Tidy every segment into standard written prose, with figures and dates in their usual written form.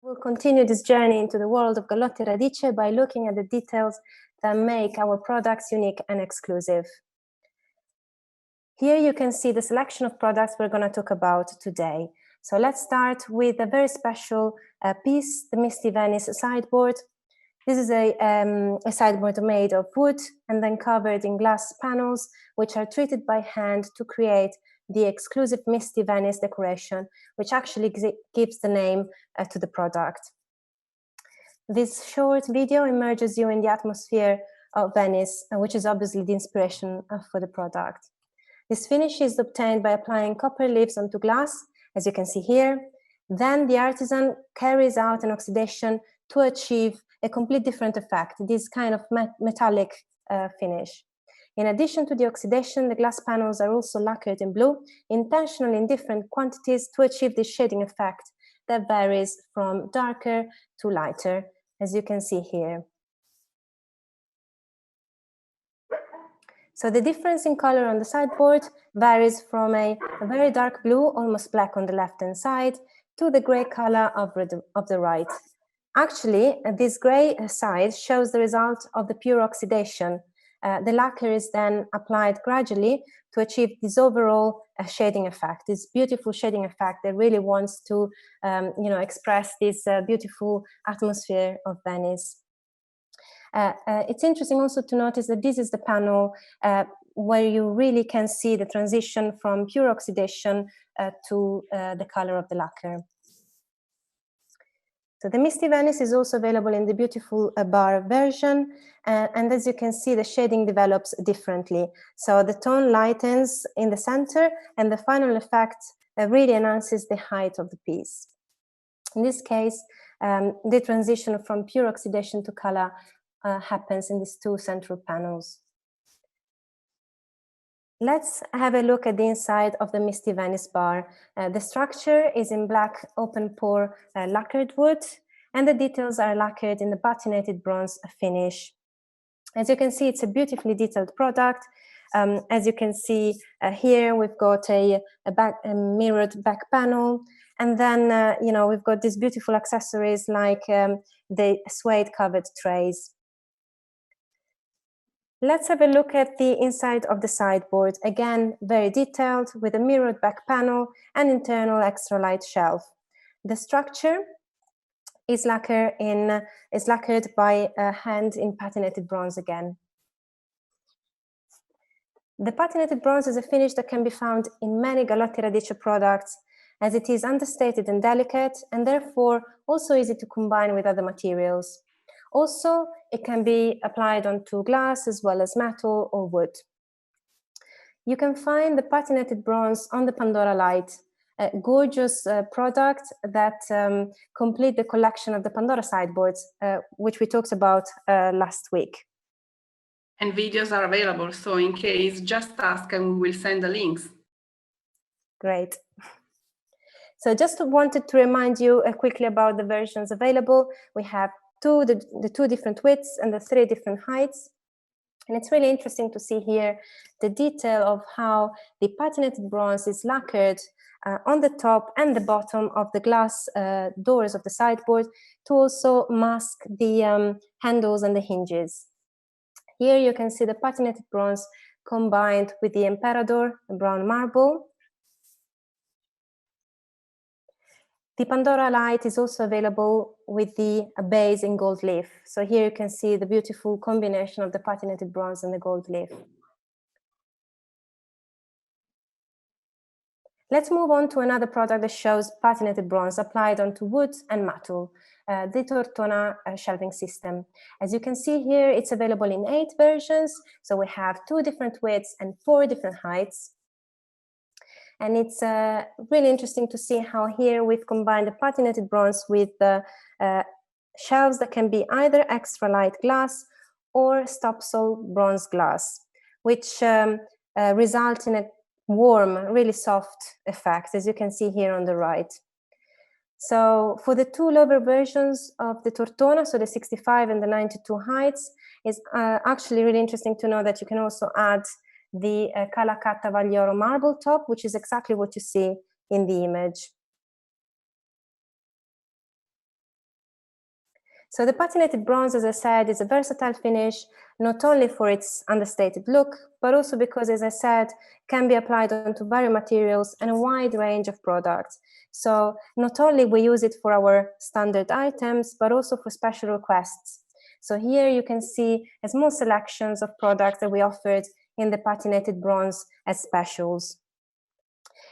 We'll continue this journey into the world of Gallotti&Radice by looking at the details that make our products unique and exclusive. Here you can see the selection of products we're going to talk about today. So let's start with a very special piece, the Misty Venice sideboard. This is a sideboard made of wood and then covered in glass panels, which are treated by hand to create the exclusive Misty Venice decoration, which actually gives the name to the product. This short video immerses you in the atmosphere of Venice, which is obviously the inspiration for the product. This finish is obtained by applying copper leaves onto glass, as you can see here. Then the artisan carries out an oxidation to achieve a completely different effect, this kind of metallic finish. In addition to the oxidation, the glass panels are also lacquered in blue, intentionally in different quantities to achieve this shading effect that varies from darker to lighter, as you can see here. So the difference in color on the sideboard varies from a very dark blue, almost black on the left-hand side, to the gray color of the right. Actually, this gray side shows the result of the pure oxidation. The lacquer is then applied gradually to achieve this overall shading effect, this beautiful shading effect that really wants to express this beautiful atmosphere of Venice. It's interesting also to notice that this is the panel where you really can see the transition from pure oxidation to the color of the lacquer. So the Misty Venice is also available in the beautiful bar version, and as you can see, the shading develops differently. So the tone lightens in the center, and the final effect really enhances the height of the piece. In this case, the transition from pure oxidation to color happens in these two central panels. Let's have a look at the inside of the Misty Venice bar. The structure is in black open pore lacquered wood, and the details are lacquered in the patinated bronze finish. As you can see, it's a beautifully detailed product. As you can see here, we've got a mirrored back panel, and then we've got these beautiful accessories like the suede covered trays. Let's have a look at the inside of the sideboard. Again, very detailed with a mirrored back panel and internal extra light shelf. The structure is lacquered by hand in patinated bronze again. The patinated bronze is a finish that can be found in many Gallotti&Radice products, as it is understated and delicate, and therefore also easy to combine with other materials. Also, it can be applied onto glass as well as metal or wood. You can find the patinated bronze on the Pandora Light, a gorgeous product that complete the collection of the Pandora sideboards, which we talked about last week. And videos are available, so in case, just ask and we will send the links. Great. So just wanted to remind you quickly about the versions available. We have the two different widths and the 3 different heights. And it's really interesting to see here the detail of how the patinated bronze is lacquered on the top and the bottom of the glass doors of the sideboard to also mask the handles and the hinges. Here you can see the patinated bronze combined with the Emperador, the brown marble. The Pandora Light is also available with the base in gold leaf. So here you can see the beautiful combination of the patinated bronze and the gold leaf. Let's move on to another product that shows patinated bronze applied onto wood and metal, the Tortona shelving system. As you can see here, it's available in 8 versions. So we have 2 different widths and 4 different heights. And it's really interesting to see how here we've combined the patinated bronze with the shelves that can be either extra light glass or Stopsol bronze glass, which result in a warm, really soft effect, as you can see here on the right. So for the 2 lower versions of the Tortona, so the 65 and the 92 heights, it's actually really interesting to know that you can also add the Calacatta Vaglioro marble top, which is exactly what you see in the image. So the patinated bronze, as I said, is a versatile finish, not only for its understated look, but also because, as I said, can be applied onto various materials and a wide range of products. So not only we use it for our standard items, but also for special requests. So here you can see a small selections of products that we offered in the patinated bronze as specials.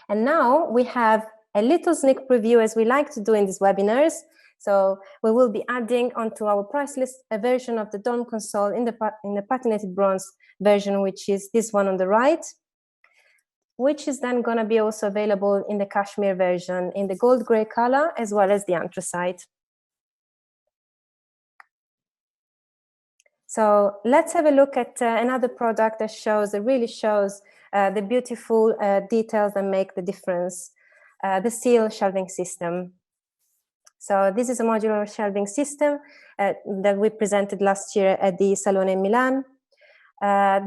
And now we have a little sneak preview, as we like to do in these webinars. So we will be adding onto our price list a version of the Dome console in the patinated bronze version, which is this one on the right, which is then going to be also available in the cashmere version in the gold gray color, as well as the anthracite. So let's have a look at another product that really shows the beautiful details that make the difference, the seal shelving system. So this is a modular shelving system that we presented last year at the Salone in Milan,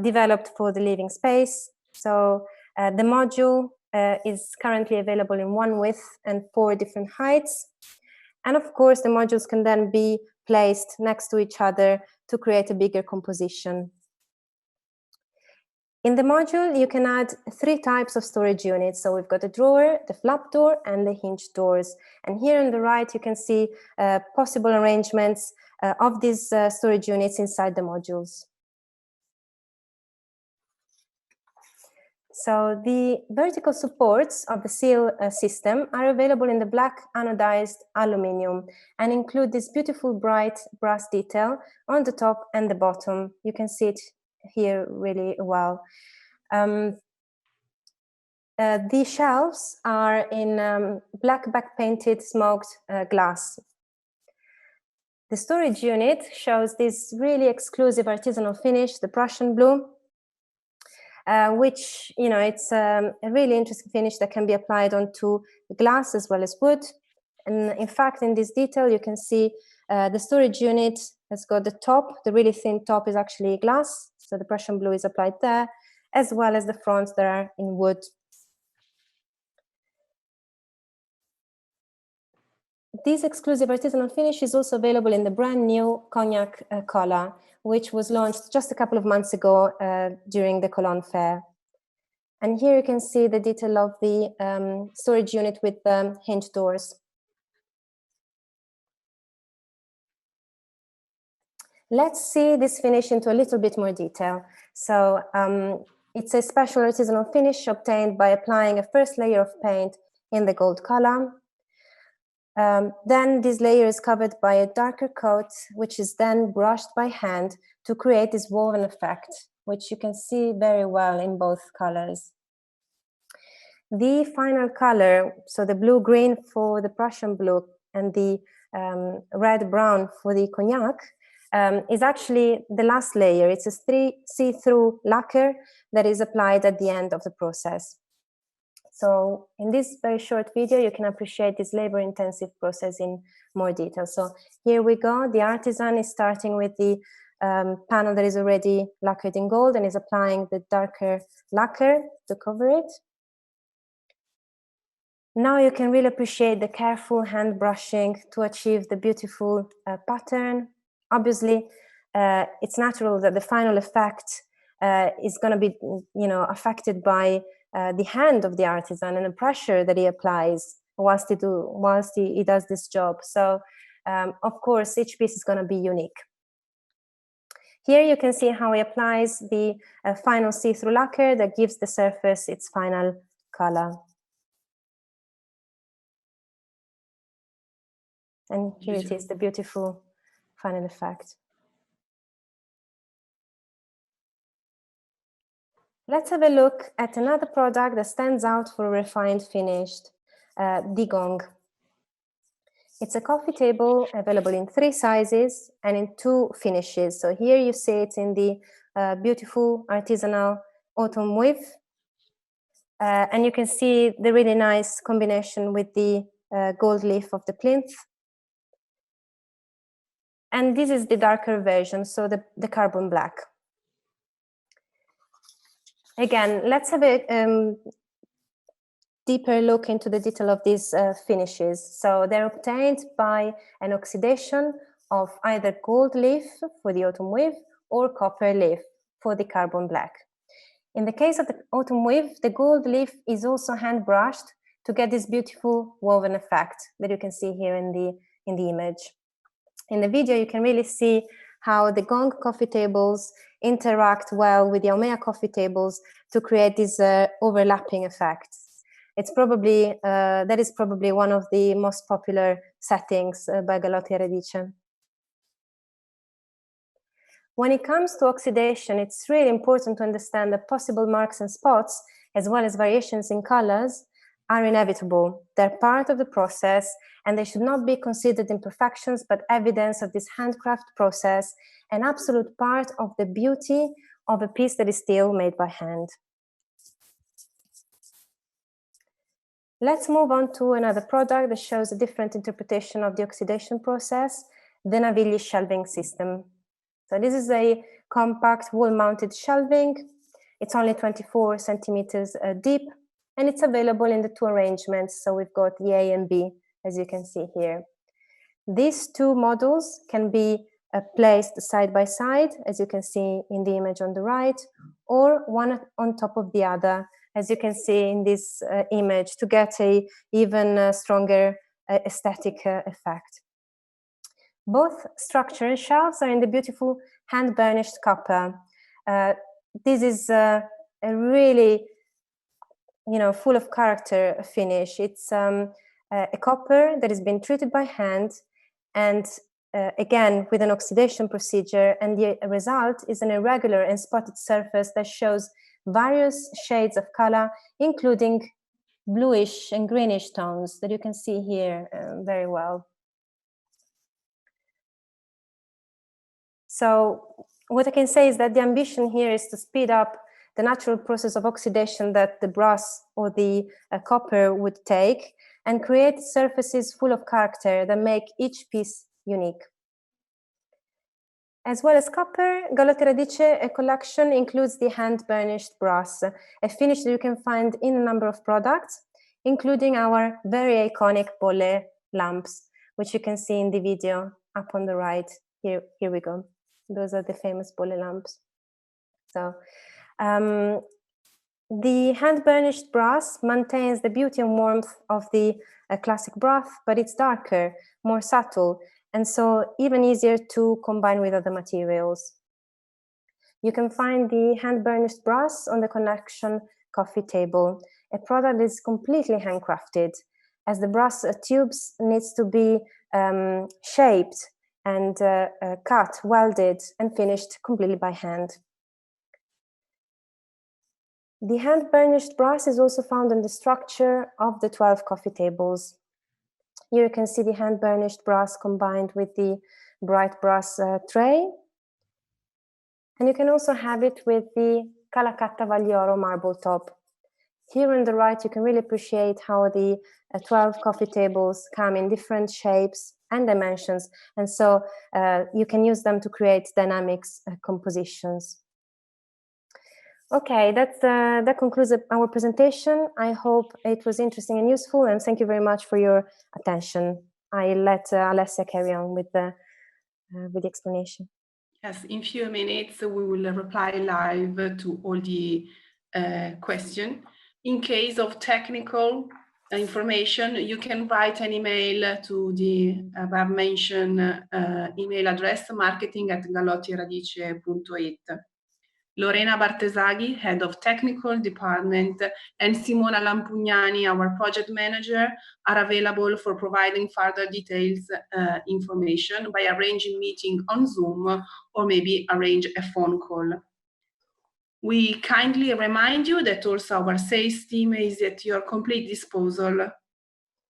developed for the living space. So the module is currently available in 1 width and 4 different heights. And of course, the modules can then be placed next to each other to create a bigger composition. In the module, you can add 3 types of storage units. So we've got the drawer, the flap door, and the hinge doors. And here on the right, you can see possible arrangements of these storage units inside the modules. So the vertical supports of the seal system are available in the black anodized aluminum and include this beautiful bright brass detail on the top and the bottom. You can see it here really well. The shelves are in black back painted smoked glass. The storage unit shows this really exclusive artisanal finish, the Prussian blue, which, you know, it's a really interesting finish that can be applied onto glass as well as wood. And in fact, in this detail, you can see the storage unit has got the top, the really thin top is actually glass. So the Prussian blue is applied there, as well as the fronts that are in wood. This exclusive artisanal finish is also available in the brand new cognac color, which was launched just a couple of months ago during the Cologne fair. And here you can see the detail of the storage unit with the hinge doors. Let's see this finish into a little bit more detail. So it's a special artisanal finish obtained by applying a first layer of paint in the gold color. Then this layer is covered by a darker coat, which is then brushed by hand to create this woven effect, which you can see very well in both colors. The final color, so the blue-green for the Prussian blue and the red-brown for the cognac, is actually the last layer. It's a see-through lacquer that is applied at the end of the process. So in this very short video, you can appreciate this labor-intensive process in more detail. So here we go. The artisan is starting with the panel that is already lacquered in gold and is applying the darker lacquer to cover it. Now you can really appreciate the careful hand brushing to achieve the beautiful pattern. Obviously, it's natural that the final effect is going to be, you know, affected by the hand of the artisan and the pressure that he applies whilst he does this job. So, of course, each piece is going to be unique. Here you can see how he applies the final see-through lacquer that gives the surface its final color. And here it is, the beautiful final effect. Let's have a look at another product that stands out for a refined finished, the gong. It's a coffee table available in 3 sizes and in 2 finishes. So here you see it in the beautiful artisanal autumn weave. And you can see the really nice combination with the gold leaf of the plinth. And this is the darker version, so the carbon black. Again, let's have a deeper look into the detail of these finishes. So they're obtained by an oxidation of either gold leaf for the autumn weave or copper leaf for the carbon black. In the case of the autumn weave, the gold leaf is also hand brushed to get this beautiful woven effect that you can see here in the image. In the video, you can really see how the Gong coffee tables interact well with the Haumea coffee tables to create these overlapping effects. It's probably that is probably one of the most popular settings by Gallotti&Radice. When it comes to oxidation, it's really important to understand that possible marks and spots, as well as variations in colors, are inevitable. They're part of the process, and they should not be considered imperfections, but evidence of this handcraft process, an absolute part of the beauty of a piece that is still made by hand. Let's move on to another product that shows a different interpretation of the oxidation process, the Navigli shelving system. So this is a compact wall-mounted shelving. It's only 24 centimeters deep, and it's available in the two arrangements. So we've got the A and B, as you can see here. These two models can be placed side by side, as you can see in the image on the right, or one on top of the other, as you can see in this image, to get a even stronger aesthetic effect. Both structure and shelves are in the beautiful hand-burnished copper. This is a really, full of character finish. It's a copper that has been treated by hand, and again with an oxidation procedure, and the result is an irregular and spotted surface that shows various shades of color, including bluish and greenish tones that you can see here very well. So what I can say is that the ambition here is to speed up the natural process of oxidation that the brass or the copper would take, and create surfaces full of character that make each piece unique. As well as copper, Gallotti&Radice collection includes the hand-burnished brass, a finish that you can find in a number of products, including our very iconic bolle lamps, which you can see in the video up on the right. Here we go. Those are the famous bolle lamps. So the hand-burnished brass maintains the beauty and warmth of the classic brass, but it's darker, more subtle, and so even easier to combine with other materials. You can find the hand-burnished brass on the Connection coffee table, a product that is completely handcrafted, as the brass tubes needs to be shaped and cut, welded, and finished completely by hand. The hand-burnished brass is also found in the structure of the 12 coffee tables. Here you can see the hand-burnished brass combined with the bright brass tray. And you can also have it with the Calacatta Vaglioro marble top. Here on the right, you can really appreciate how the 12 coffee tables come in different shapes and dimensions. And so you can use them to create dynamics compositions. Okay, that concludes our presentation. I hope it was interesting and useful, and thank you very much for your attention. I let Alessia carry on with the explanation. Yes, in a few minutes we will reply live to all the questions. In case of technical information, you can write an email to the above-mentioned email address, marketing@gallotti&radice.it. Lorena Bartesaghi, Head of Technical Department, and Simona Lampugnani, our Project Manager, are available for providing further details information by arranging meeting on Zoom or maybe arrange a phone call. We kindly remind you that also our sales team is at your complete disposal.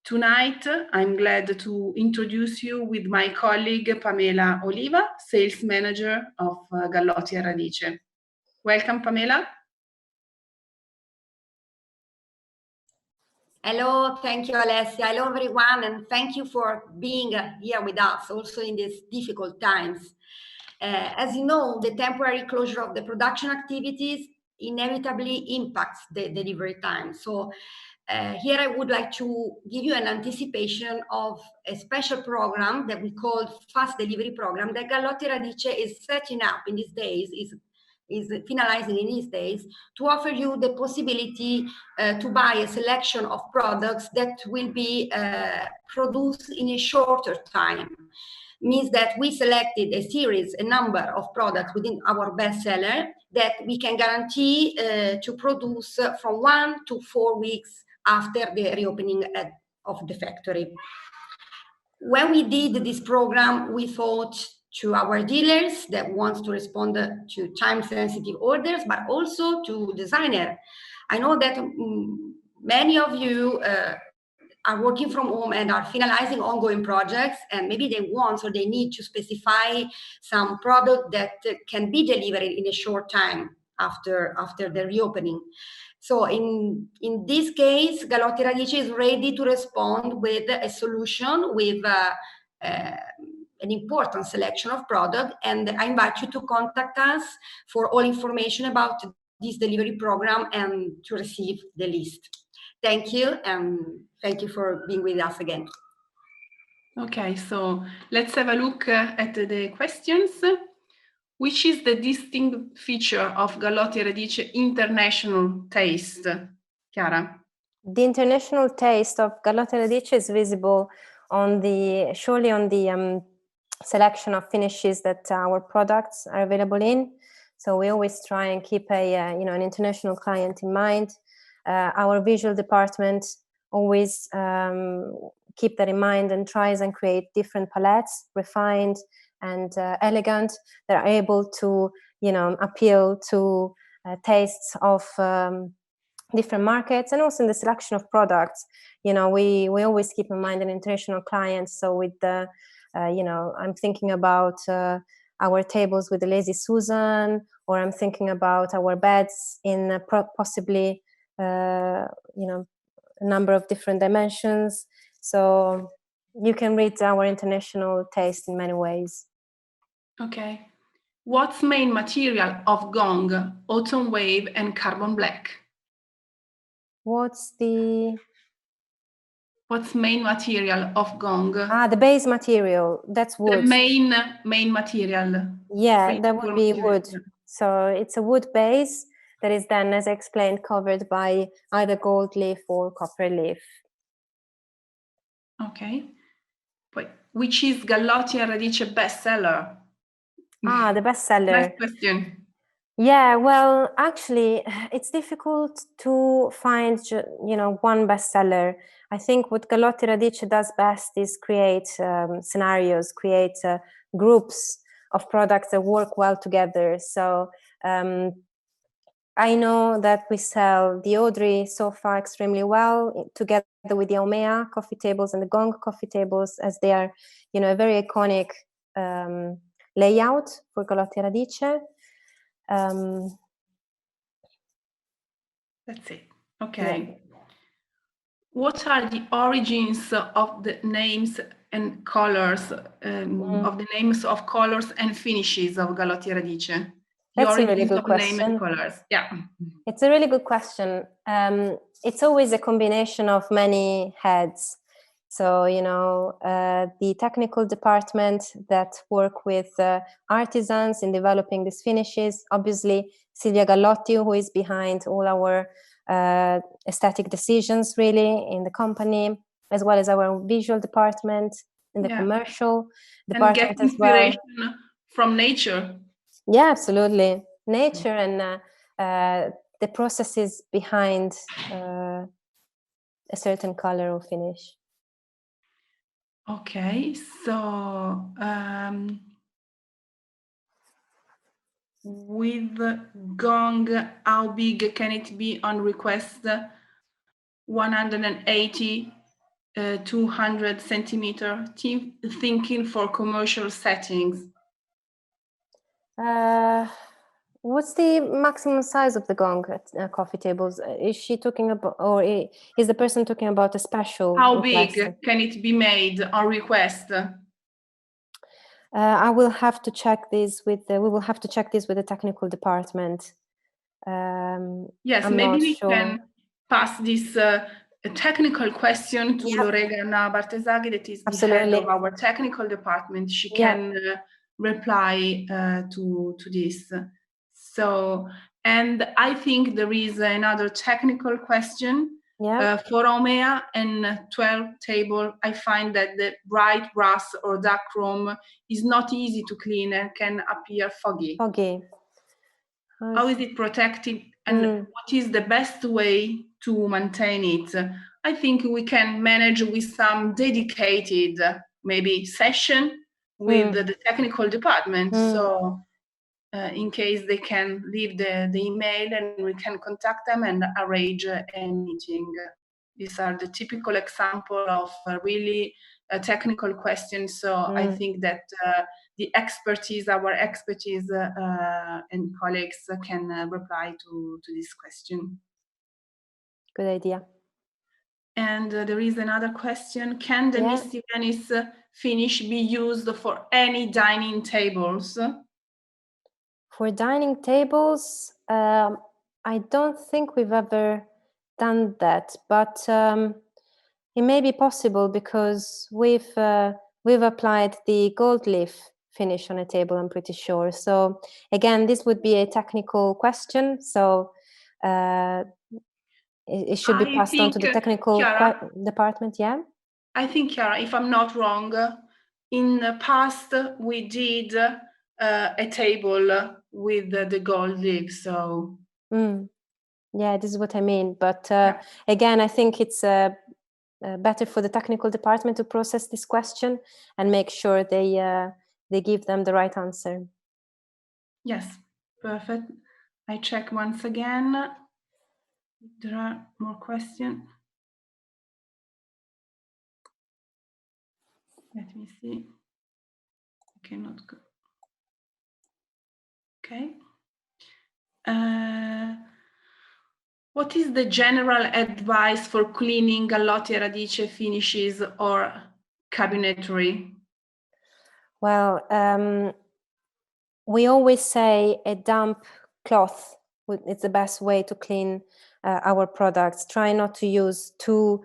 Tonight, I'm glad to introduce you with my colleague Pamela Oliva, Sales Manager of Gallotti&Radice. Welcome, Pamela. Hello, thank you, Alessia. Hello, everyone, and thank you for being here with us, also in these difficult times. As you know, the temporary closure of the production activities inevitably impacts the delivery time. So Here I would like to give you an anticipation of a special program that we call Fast Delivery Program that Gallotti&Radice is setting up in these days, is finalizing in these days, to offer you the possibility to buy a selection of products that will be produced in a shorter time. Means that we selected a number of products within our bestseller that we can guarantee to produce from 1 to 4 weeks after the reopening of the factory. When we did this program, we thought to our dealers that want to respond to time-sensitive orders, but also to designers. I know that many of you are working from home and are finalizing ongoing projects, and maybe they want or they need to specify some product that can be delivered in a short time after the reopening. So in this case, Gallotti&Radice is ready to respond with a solution with an important selection of product, and I invite you to contact us for all information about this delivery program and to receive the list. Thank you, and thank you for being with us again. Okay, so let's have a look at the questions. Which is the distinct feature of Gallotti&Radice international taste? Chiara? The international taste of Gallotti&Radice is visible surely on the selection of finishes that our products are available in. So we always try and keep an international client in mind. Our visual department always keep that in mind and tries and create different palettes, refined and elegant, that are able to appeal to tastes of different markets. And also in the selection of products, we always keep in mind an international client. So with the I'm thinking about our tables with the Lazy Susan, or I'm thinking about our beds in possibly a number of different dimensions. So you can read our international taste in many ways. Okay. What's main material of gong, autumn wave, and carbon black? What's main material of gong? The base material, that's wood. The main material. Yeah, that would be wood. So it's a wood base that is then, as I explained, covered by either gold leaf or copper leaf. Okay. Which is Gallotti&Radice bestseller? The bestseller. Next question. Yeah, well, actually, it's difficult to find, one bestseller. I think what Gallotti&Radice does best is create scenarios, create groups of products that work well together. So I know that we sell the Audrey sofa extremely well together with the Omea coffee tables and the Gong coffee tables, as they are, a very iconic layout for Gallotti&Radice. That's it. Okay. Yeah. What are the origins of the names and colors, of the names of colors and finishes of Gallotti&Radice? That's a really good question. Name and colors. Yeah. It's a really good question. It's always a combination of many heads. So, the technical department that work with artisans in developing these finishes, obviously Silvia Gallotti, who is behind all our aesthetic decisions really in the company, as well as our visual department in the commercial department and get as well. Inspiration from nature. Yeah, absolutely. Nature and the processes behind a certain color or finish. Okay, so with Gong, how big can it be on request? 180, 200 centimeter, thinking for commercial settings. What's the maximum size of the Gong coffee tables? Is she talking about, or is the person talking about a special? How big can it be made on request? I will have to check this with we will have to check this with the technical department. Yes, I'm maybe not we sure. can pass this a technical question to Lorena Bartesaghi, that is the head of our technical department. She can reply to this. So, and I think there is another technical question. For Omea and 12 table, I find that the bright brass or dark chrome is not easy to clean and can appear foggy. How is it protected, and what is the best way to maintain it? I think we can manage with some dedicated, maybe session with the technical department. So in case they can leave the email, and we can contact them and arrange a meeting. These are the typical example of really technical questions. So I think that our expertise and colleagues can reply to this question. Good idea. And there is another question. Can the Misty Venice finish be used for any dining tables? For dining tables, I don't think we've ever done that, but it may be possible because we've applied the gold leaf finish on a table, I'm pretty sure. So again, this would be a technical question. So it should be passed on to the technical department. I think, Chiara, if I'm not wrong, in the past we did a table with the gold leaf. So this is what I mean. But again, I think it's better for the technical department to process this question and make sure they give them the right answer. Yes, perfect. I check once again. There are more questions. Let me see. I cannot go. Okay. What is the general advice for cleaning Gallotti&Radice finishes or cabinetry? Well, we always say a damp cloth. It's the best way to clean our products. Try not to use too,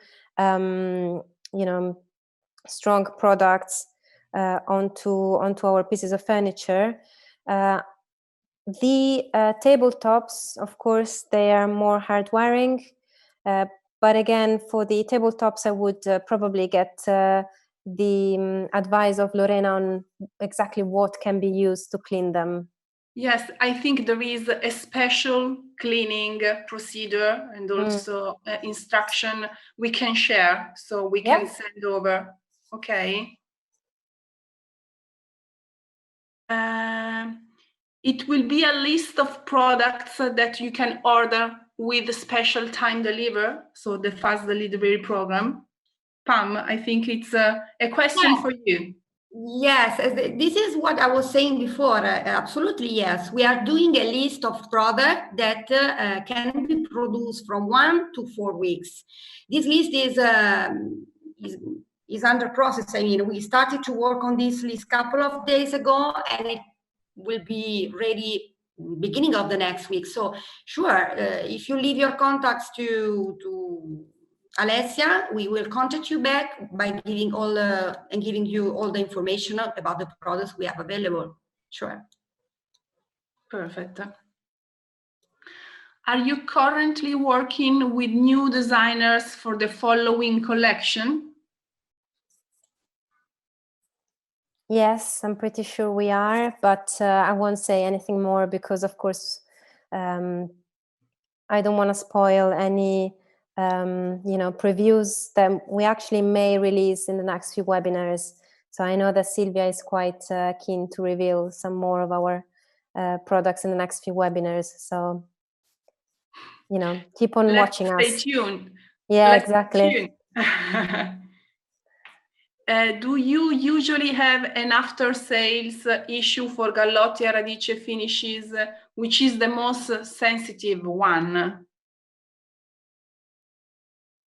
strong products onto our pieces of furniture. The tabletops, of course, they are more hard wearing, but again, for the tabletops, I would probably get the advice of Lorena on exactly what can be used to clean them. Yes, I think there is a special cleaning procedure and also instruction we can share, so we can send over. Okay. It will be a list of products that you can order with a special time deliver, so the fast delivery program. Pam, I think it's a question for you. Yes, this is what I was saying before. Absolutely, yes. We are doing a list of products that can be produced from 1 to 4 weeks. This list is under process. I mean, we started to work on this list a couple of days ago, and it will be ready beginning of the next week. So sure, if you leave your contacts to Alessia, we will contact you back by giving you all the information about the products we have available. Sure. Perfect. Are you currently working with new designers for the following collection? Yes, I'm pretty sure we are, but I won't say anything more because, of course, I don't want to spoil any previews that we actually may release in the next few webinars. So I know that Silvia is quite keen to reveal some more of our products in the next few webinars. So, keep on watching us. Stay tuned. Yeah, exactly. Do you usually have an after-sales issue for Gallotti&Radice finishes, which is the most sensitive one?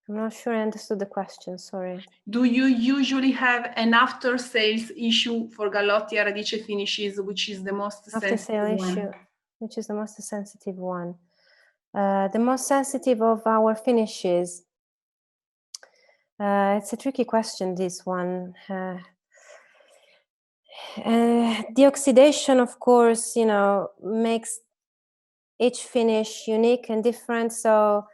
I'm not sure I understood the question, sorry. Do you usually have an after-sales issue for Gallotti&Radice finishes, which is the most sensitive one? Issue, which is the most sensitive one. The most sensitive of our finishes, It's a tricky question, this one. The oxidation, of course, makes each finish unique and different. So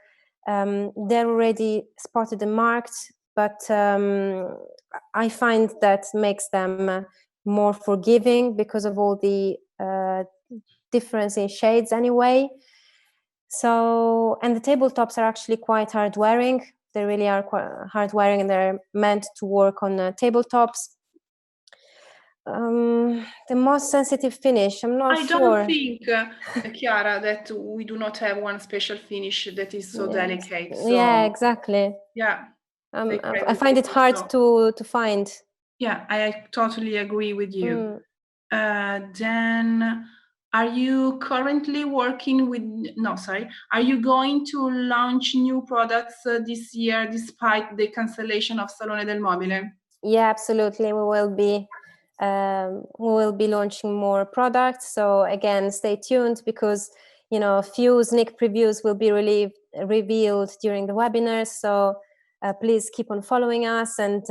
they're already spotted and marked, but I find that makes them more forgiving because of all the difference in shades anyway. So, and the tabletops are actually quite hard wearing. They really are quite hard wearing, and they're meant to work on tabletops. The most sensitive finish, I'm not sure. I don't think, Chiara, that we do not have one special finish that is so delicate. So, yeah, exactly. Yeah. I find it hard to find. Yeah, I totally agree with you. Then, are you currently working with, are you going to launch new products this year despite the cancellation of Salone del Mobile? Yeah, absolutely. We will be launching more products. So again, stay tuned, because a few sneak previews will be revealed during the webinar. So please keep on following us, and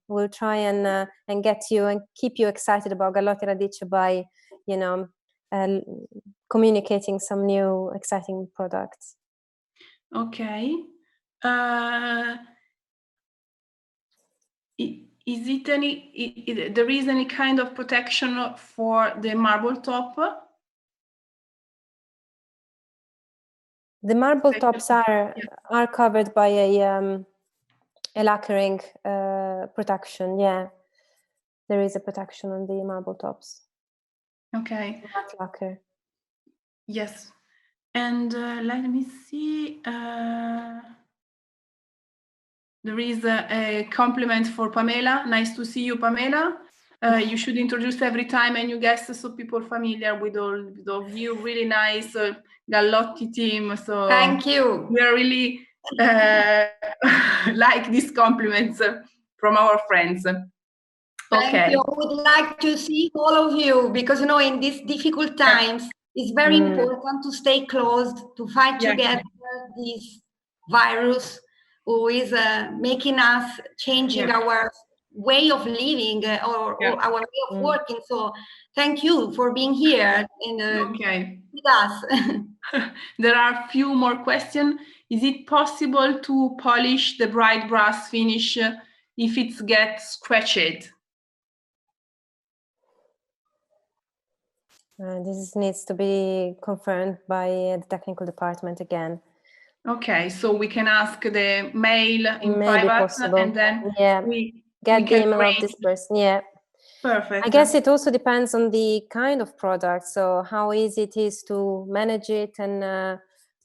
we'll try and get you and keep you excited about Gallotti&Radice by communicating some new exciting products. Okay. There is any kind of protection for the marble top? The marble tops are covered by a lacquering protection. Yeah, there is a protection on the marble tops. Okay. Matte lacquer. Yes. And let me see. There is a compliment for Pamela. Nice to see you, Pamela. You should introduce every time a new guest, so people familiar with all of you. Really nice Gallotti team. So thank you. We are really like these compliments from our friends. Okay. Thank you. I would like to see all of you, because in these difficult times, it's very important to stay close, to fight together this virus, who is making us changing our way of living or our way of working. So thank you for being here and with us. There are a few more questions. Is it possible to polish the bright brass finish if it gets scratched? This needs to be confirmed by the technical department again. Okay, so we can ask the mail in Maybe private, possible. and then we get the email of this person. Yeah. Perfect. I guess it also depends on the kind of product, so how easy it is to manage it and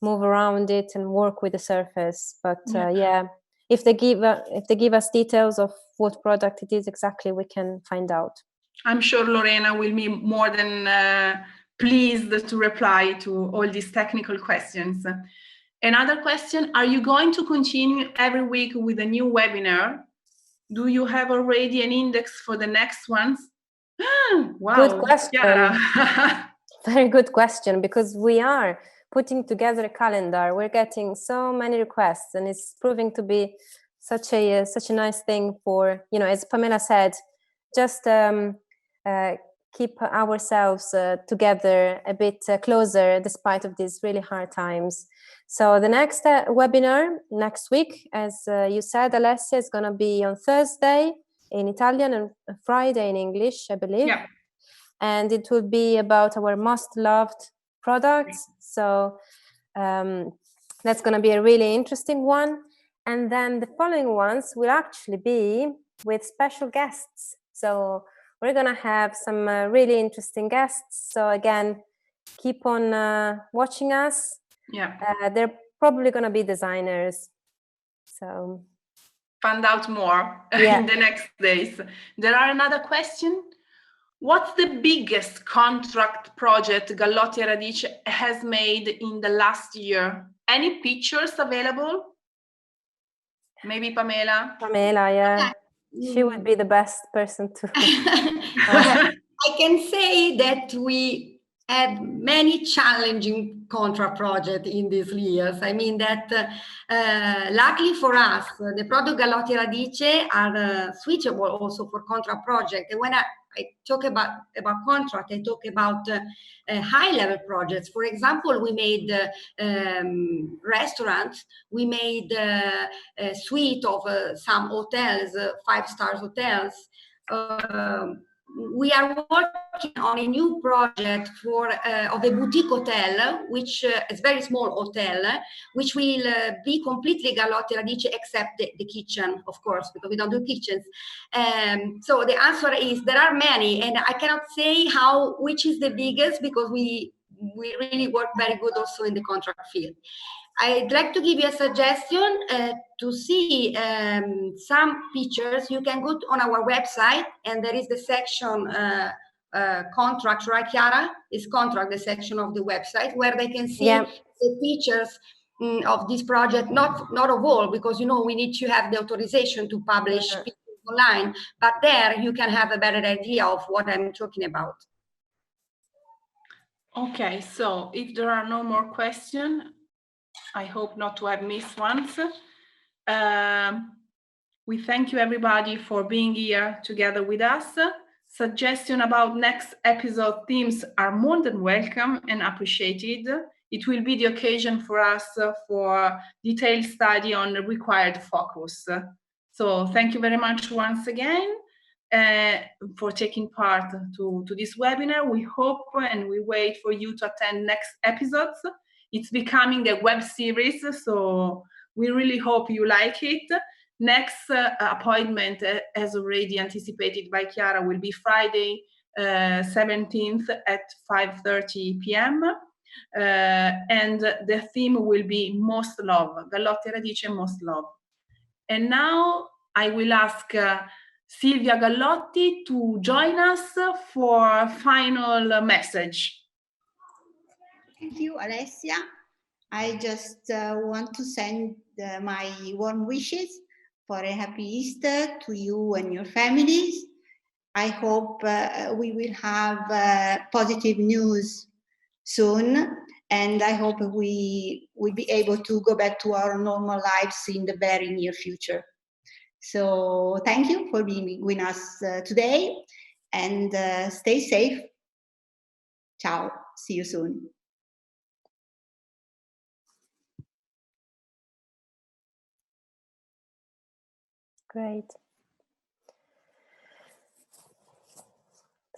move around it and work with the surface. But if they give us details of what product it is exactly, we can find out. I'm sure Lorena will be more than pleased to reply to all these technical questions. Another question, are you going to continue every week with a new webinar? Do you have already an index for the next ones? Wow. Good question. Very good question, because we are putting together a calendar. We're getting so many requests, and it's proving to be such a nice thing for, as Pamela said, just keep ourselves together a bit closer despite of these really hard times. So the next webinar next week, as you said, Alessia, is going to be on Thursday in Italian and Friday in English, I believe. Yeah. And it will be about our most loved products. So that's going to be a really interesting one. And then the following ones will actually be with special guests. So we're going to have some really interesting guests. So again, keep on watching us. Yeah. They're probably going to be designers. So find out more in the next days. There are another question. What's the biggest contract project Gallotti&Radice has made in the last year? Any pictures available? Maybe Pamela? Pamela, yeah. She would be the best person to I can say that we had many challenging contra projects in these years. I mean that luckily for us, the product Gallotti&Radice are switchable also for contra project. And when I talk about contract, I talk about high-level projects. For example, we made restaurants, we made a suite of some hotels, 5-star hotels. We are working on a new project of a boutique hotel, which is a very small hotel, which will be completely Gallotti&Radice except the kitchen, of course, because we don't do kitchens. So the answer is there are many, and I cannot say which is the biggest, because we really work very good also in the contract field. I'd like to give you a suggestion to see some pictures. You can go on our website, and there is the section contract, right, Chiara? Is contract the section of the website where they can see the pictures of this project, not of all, because we need to have the authorization to publish pictures online, but there you can have a better idea of what I'm talking about. Okay, so if there are no more questions, I hope not to have missed ones. We thank you everybody for being here together with us. Suggestions about next episode themes are more than welcome and appreciated. It will be the occasion for us for detailed study on the required focus. So thank you very much once again for taking part to this webinar. We hope and we wait for you to attend next episodes. It's becoming a web series, so we really hope you like it. Next appointment, as already anticipated by Chiara, will be Friday 17th at 5:30 p.m. And the theme will be Most Love, Gallotti&Radice Most Love. And now I will ask Silvia Gallotti to join us for final message. Thank you, Alessia. I just want to send my warm wishes for a happy Easter to you and your families. I hope we will have positive news soon, and I hope we will be able to go back to our normal lives in the very near future. So thank you for being with us today, and stay safe. Ciao. See you soon. Great.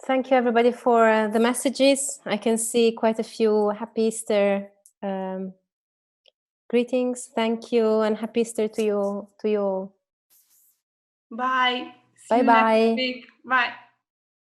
Thank you, everybody, for the messages. I can see quite a few happy Easter greetings. Thank you, and happy Easter to you all. Bye. Bye-bye. See you next week. Bye.